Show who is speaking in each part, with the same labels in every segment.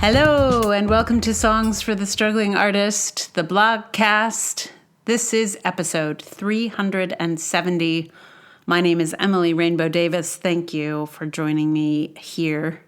Speaker 1: Hello, and welcome to Songs for the Struggling Artist, the blogcast. This is episode 370. My name is Emily Rainbow Davis. Thank you for joining me here.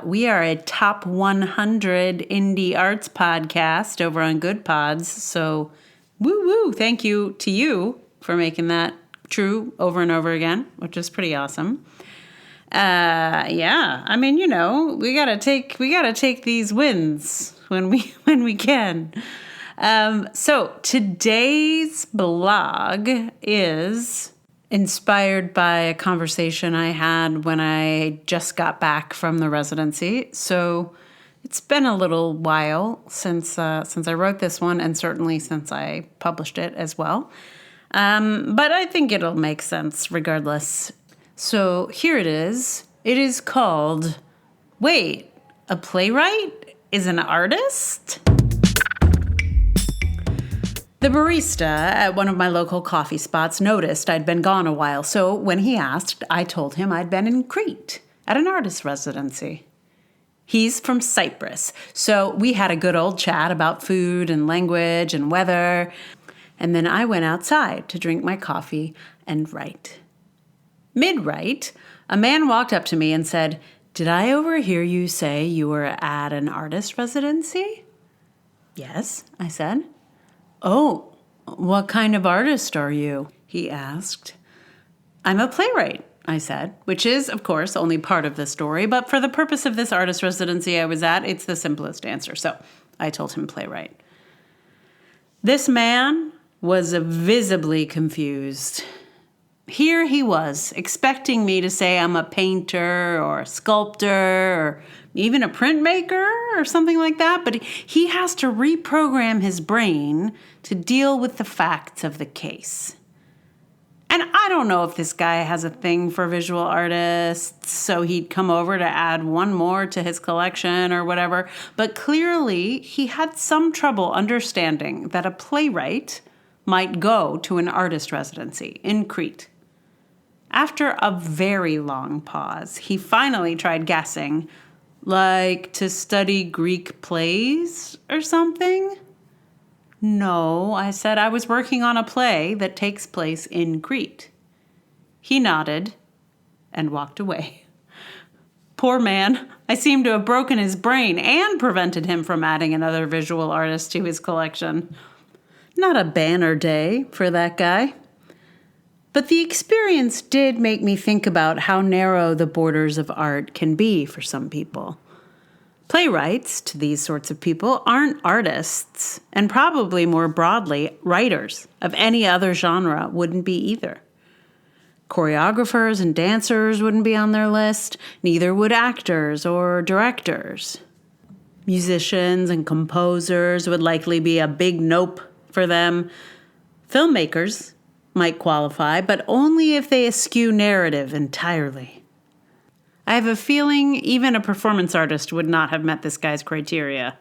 Speaker 1: We are a top 100 indie arts podcast over on Good Pods. So, woo-woo, thank you to you for making that true over and over again, which is pretty awesome. I mean, we gotta take these wins when we can. So today's blog is inspired by a conversation I had when I just got back from the residency. So it's been a little while since I wrote this one, and certainly since I published it as well. But I think it'll make sense regardless. So here it is. It is called, Wait, a playwright is an artist? The barista at one of my local coffee spots noticed I'd been gone a while, so when he asked, I told him I'd been in Crete at an artist residency. He's from Cyprus, so we had a good old chat about food and language and weather, and then I went outside to drink my coffee and write. Mid-write, a man walked up to me and said, "Did I overhear you say you were at an artist residency?" "Yes," I said. "Oh, what kind of artist are you?" he asked. "I'm a playwright," I said, which is, of course, only part of the story, but for the purpose of this artist residency I was at, it's the simplest answer, so I told him playwright. This man was visibly confused. Here he was, expecting me to say I'm a painter or a sculptor or even a printmaker or something like that, but he has to reprogram his brain to deal with the facts of the case. And I don't know if this guy has a thing for visual artists, so he'd come over to add one more to his collection or whatever, but clearly he had some trouble understanding that a playwright might go to an artist residency in Crete. After a very long pause, he finally tried guessing, like to study Greek plays or something? "No," I said, "I was working on a play that takes place in Crete." He nodded and walked away. Poor man, I seemed to have broken his brain and prevented him from adding another visual artist to his collection. Not a banner day for that guy. But the experience did make me think about how narrow the borders of art can be for some people. Playwrights, to these sorts of people, aren't artists, and probably more broadly, writers of any other genre wouldn't be either. Choreographers and dancers wouldn't be on their list, neither would actors or directors. Musicians and composers would likely be a big nope for them. Filmmakers might qualify, but only if they eschew narrative entirely. I have a feeling even a performance artist would not have met this guy's criteria.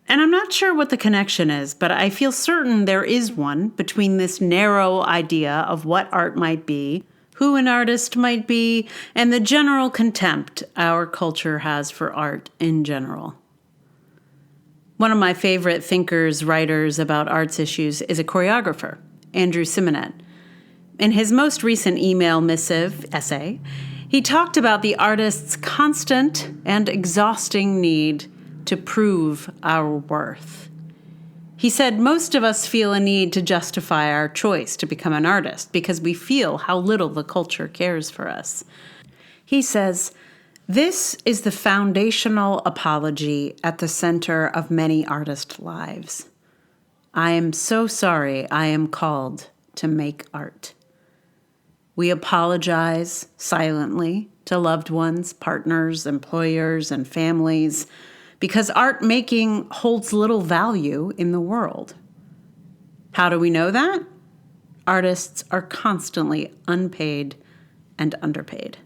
Speaker 1: And I'm not sure what the connection is, but I feel certain there is one between this narrow idea of what art might be, who an artist might be, and the general contempt our culture has for art in general. One of my favorite thinkers, writers about arts issues is a choreographer, Andrew Simonet. In his most recent email missive essay, he talked about the artist's constant and exhausting need to prove our worth. He said most of us feel a need to justify our choice to become an artist because we feel how little the culture cares for us. He says, "This is the foundational apology at the center of many artist lives. I am so sorry I am called to make art." We apologize silently to loved ones, partners, employers, and families because art making holds little value in the world. How do we know that? Artists are constantly unpaid and underpaid.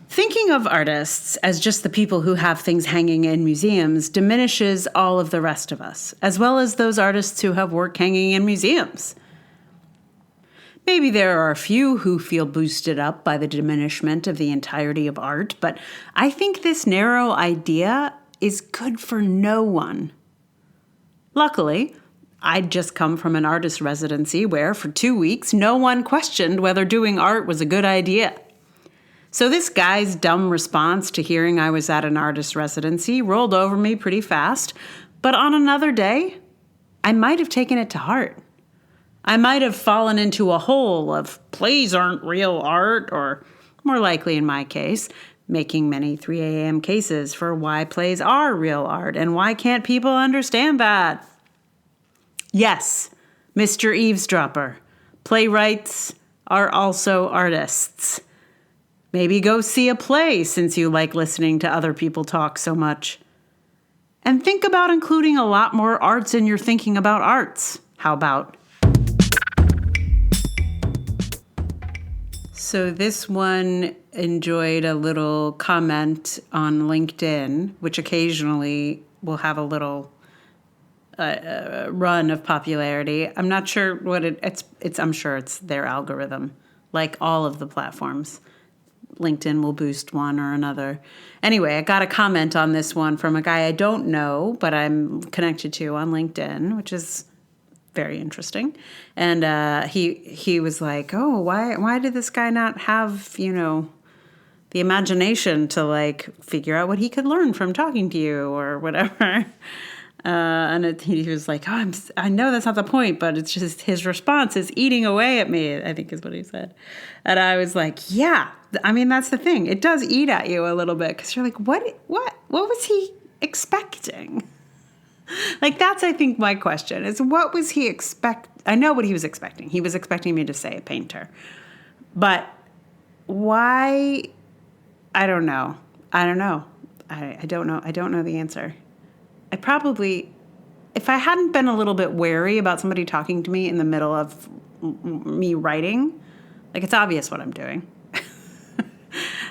Speaker 1: Thinking of artists as just the people who have things hanging in museums diminishes all of the rest of us, as well as those artists who have work hanging in museums. Maybe there are a few who feel boosted up by the diminishment of the entirety of art, but I think this narrow idea is good for no one. Luckily, I'd just come from an artist residency where, for 2 weeks, no one questioned whether doing art was a good idea. So this guy's dumb response to hearing I was at an artist residency rolled over me pretty fast, but on another day, I might have taken it to heart. I might have fallen into a hole of plays aren't real art, or more likely in my case, making many 3 a.m. cases for why plays are real art and why can't people understand that. Yes, Mr. Eavesdropper, playwrights are also artists. Maybe go see a play since you like listening to other people talk so much. And think about including a lot more arts in your thinking about arts. How about? So this one enjoyed a little comment on LinkedIn, which occasionally will have a little run of popularity. I'm not sure what it's. I'm sure it's their algorithm, like all of the platforms. LinkedIn will boost one or another. Anyway, I got a comment on this one from a guy I don't know, but I'm connected to on LinkedIn, which is very interesting. And he was like, "Oh, why did this guy not have, the imagination to like figure out what he could learn from talking to you or whatever?" He was like, "Oh, I know that's not the point, but it's just his response is eating away at me," I think is what he said. And I was like, yeah, I mean, that's the thing. It does eat at you a little bit because you're like, what was he expecting? Like, that's, I think, my question is, what was he I know what he was expecting. He was expecting me to say a painter. But why? I don't know. I don't know. I don't know. I don't know the answer. I probably, if I hadn't been a little bit wary about somebody talking to me in the middle of me writing, like, it's obvious what I'm doing.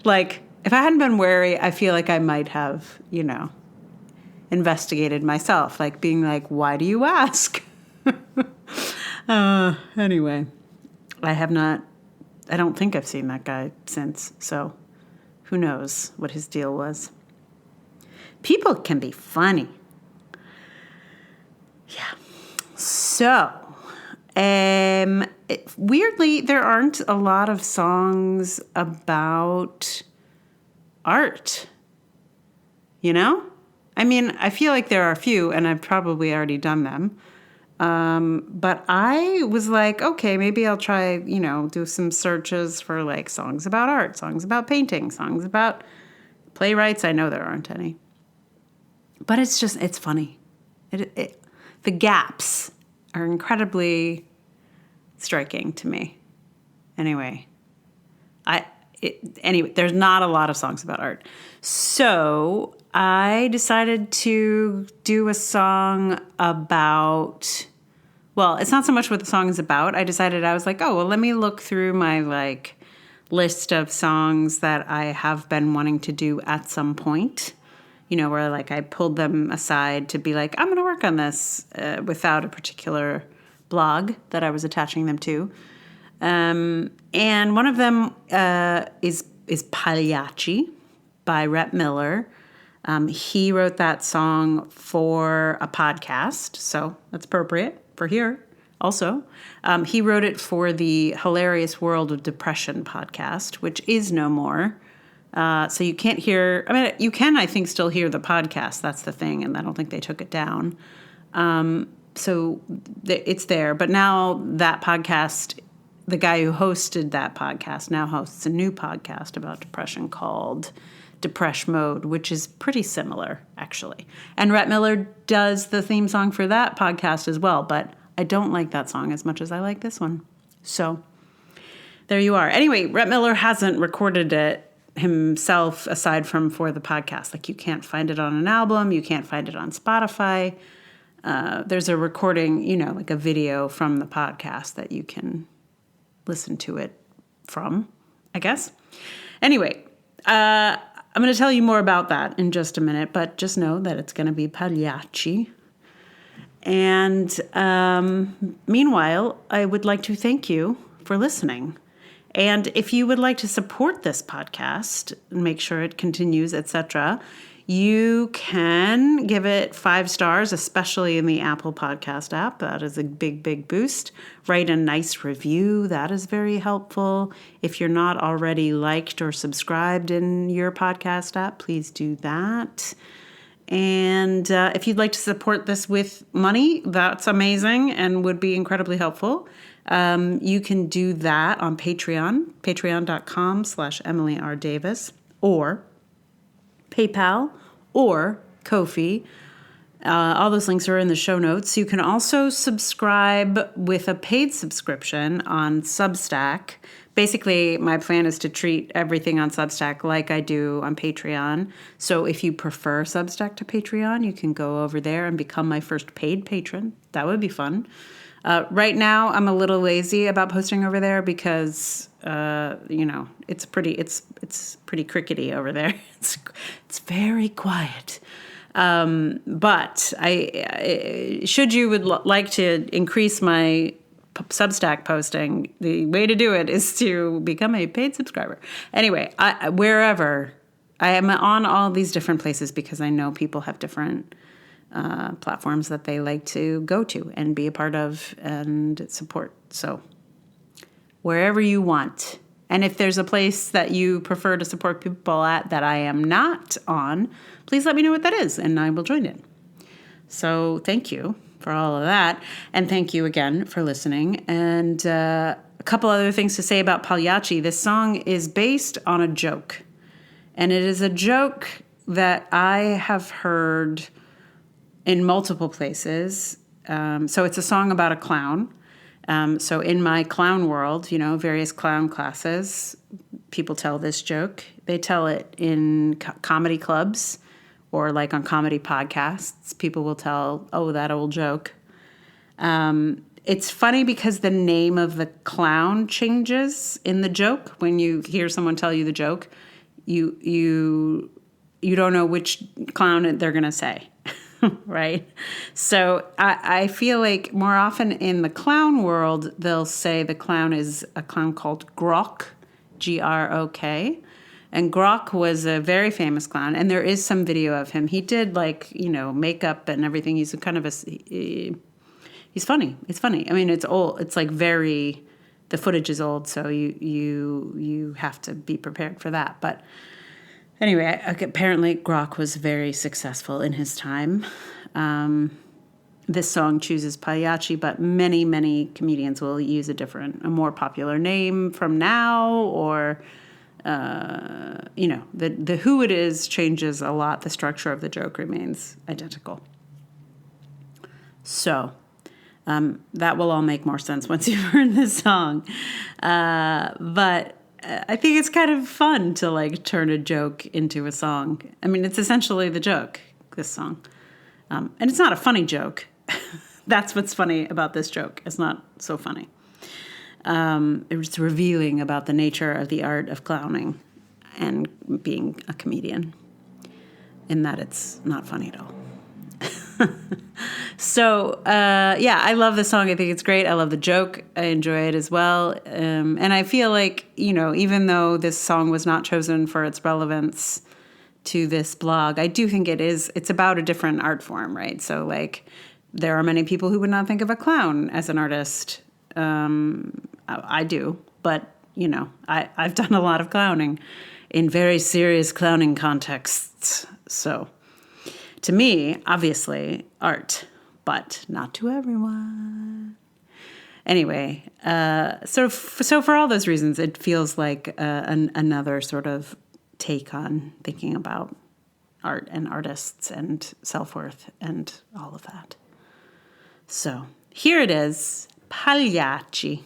Speaker 1: Like, if I hadn't been wary, I feel like I might have, investigated myself, like being like, why do you ask? Anyway, I don't think I've seen that guy since, so who knows what his deal was. People can be funny. Yeah. So, weirdly, there aren't a lot of songs about art. I mean, I feel like there are a few, and I've probably already done them. But I was like, okay, maybe I'll try, do some searches for like songs about art, songs about painting, songs about playwrights. I know there aren't any. But it's funny. The gaps are incredibly striking to me. Anyway, there's not a lot of songs about art. So I decided to do a song about, well, it's not so much what the song is about. I was like, oh, well, let me look through my like list of songs that I have been wanting to do at some point. Where like I pulled them aside to be like, I'm going to work on this without a particular blog that I was attaching them to. And one of them is Pagliacci by Rhett Miller. He wrote that song for a podcast, so that's appropriate for here also. He wrote it for the Hilarious World of Depression podcast, which is no more. So you can't hear, you can, I think, still hear the podcast. That's the thing. And I don't think they took it down. So it's there. But now that podcast, the guy who hosted that podcast now hosts a new podcast about depression called Depresh Mode, which is pretty similar, actually. And Rhett Miller does the theme song for that podcast as well. But I don't like that song as much as I like this one. So there you are. Anyway, Rhett Miller hasn't recorded it himself aside from for the podcast. Like, you can't find it on an album, you can't find it on Spotify. There's a recording, like a video from the podcast that you can listen to it from, I guess. Anyway, I'm going to tell you more about that in just a minute, but just know that it's going to be Pagliacci. And meanwhile, I would like to thank you for listening. And if you would like to support this podcast, make sure it continues, etc., you can give it 5 stars, especially in the Apple Podcast app. That is a big, big boost. Write a nice review. That is very helpful. If you're not already liked or subscribed in your podcast app, please do that. And if you'd like to support this with money, that's amazing and would be incredibly helpful. You can do that on Patreon, patreon.com/Emily R. Davis, or PayPal or Ko-fi. All those links are in the show notes. You can also subscribe with a paid subscription on Substack. Basically, my plan is to treat everything on Substack like I do on Patreon. So if you prefer Substack to Patreon, you can go over there and become my first paid patron. That would be fun. Right now, I'm a little lazy about posting over there because, it's pretty crickety over there. It's very quiet. But should you would like to increase my Substack posting, the way to do it is to become a paid subscriber. Anyway, wherever I am on all these different places because I know people have different platforms that they like to go to and be a part of and support. So wherever you want. And if there's a place that you prefer to support people at that I am not on, please let me know what that is and I will join it. So thank you for all of that. And thank you again for listening. And a couple other things to say about Pagliacci. This song is based on a joke. And it is a joke that I have heard in multiple places. So it's a song about a clown. So in my clown world, various clown classes, people tell this joke. They tell it in comedy clubs or like on comedy podcasts. People will tell, that old joke. It's funny because the name of the clown changes in the joke. When you hear someone tell you the joke, you don't know which clown they're going to say. Right? So I feel like more often in the clown world, they'll say the clown is a clown called Grok, Grok. And Grok was a very famous clown. And there is some video of him. He did makeup and everything. He's kind of he's funny. It's funny. I mean, it's old. It's like the footage is old. So you have to be prepared for that. But anyway, apparently Grok was very successful in his time. This song chooses Pagliacci, but many, many comedians will use a more popular name from now, or, the who it is changes a lot. The structure of the joke remains identical. So that will all make more sense once you've heard this song. But I think it's kind of fun to turn a joke into a song. I mean, it's essentially the joke, this song. And it's not a funny joke. That's what's funny about this joke. It's not so funny. It's revealing about the nature of the art of clowning and being a comedian, in that it's not funny at all. So, I love the song. I think it's great. I love the joke. I enjoy it as well. And I feel like, even though this song was not chosen for its relevance to this blog, I do think it's about a different art form, right? So, there are many people who would not think of a clown as an artist. I do. But, I've done a lot of clowning in very serious clowning contexts. So, to me, obviously, art, but not to everyone. Anyway, so for all those reasons, it feels like another sort of take on thinking about art and artists and self-worth and all of that. So here it is, Pagliacci.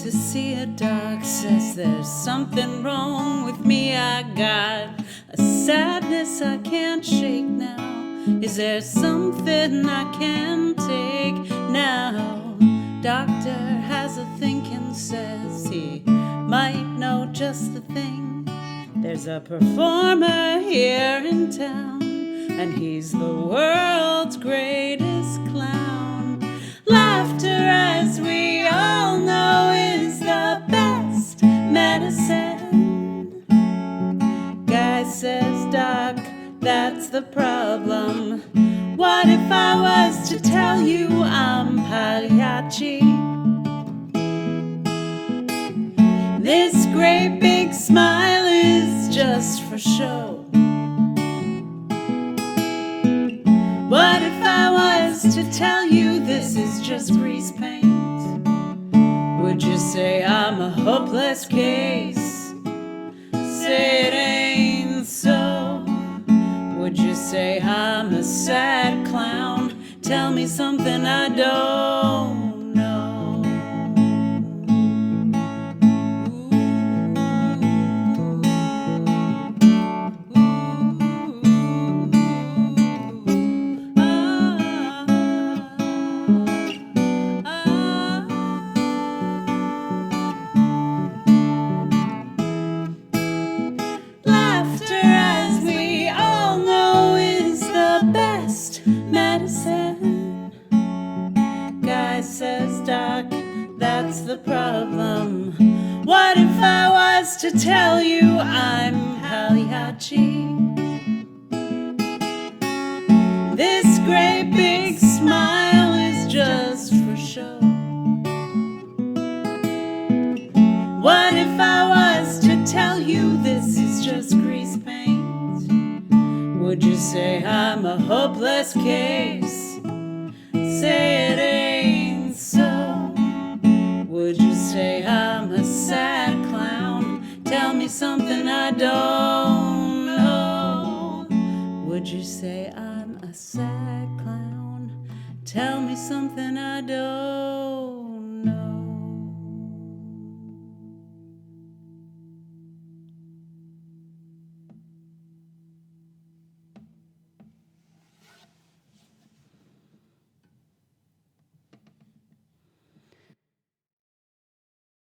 Speaker 1: To see a dog, says there's something wrong with me. I got a sadness I can't shake now. Is there something I can take now? Doctor has a thinking, says he might know just the thing. There's a performer here in town, and he's the world's greatest clown. Laughter, as we all know, is the best medicine. Guy says, Doc, that's the problem. What if I was to tell you I'm Pagliacci? This great big smile is just for show. What if I was to tell you this is just grease paint? Would you say I'm a hopeless case? Say it ain't so. Would you say I'm a sad clown? Tell me something I don't know. Laughter, as we all know, is the best medicine. Guy says, Doc, that's the problem. What if I was to tell you I'm Pagliacci? This great big smile is just for show. What if I was to tell you this is just grease paint? Would you say I'm a hopeless case? Say it ain't so. Would you say I'm a sad clown? Tell me something I don't know. Would you say I'm a sad clown? Tell me something I don't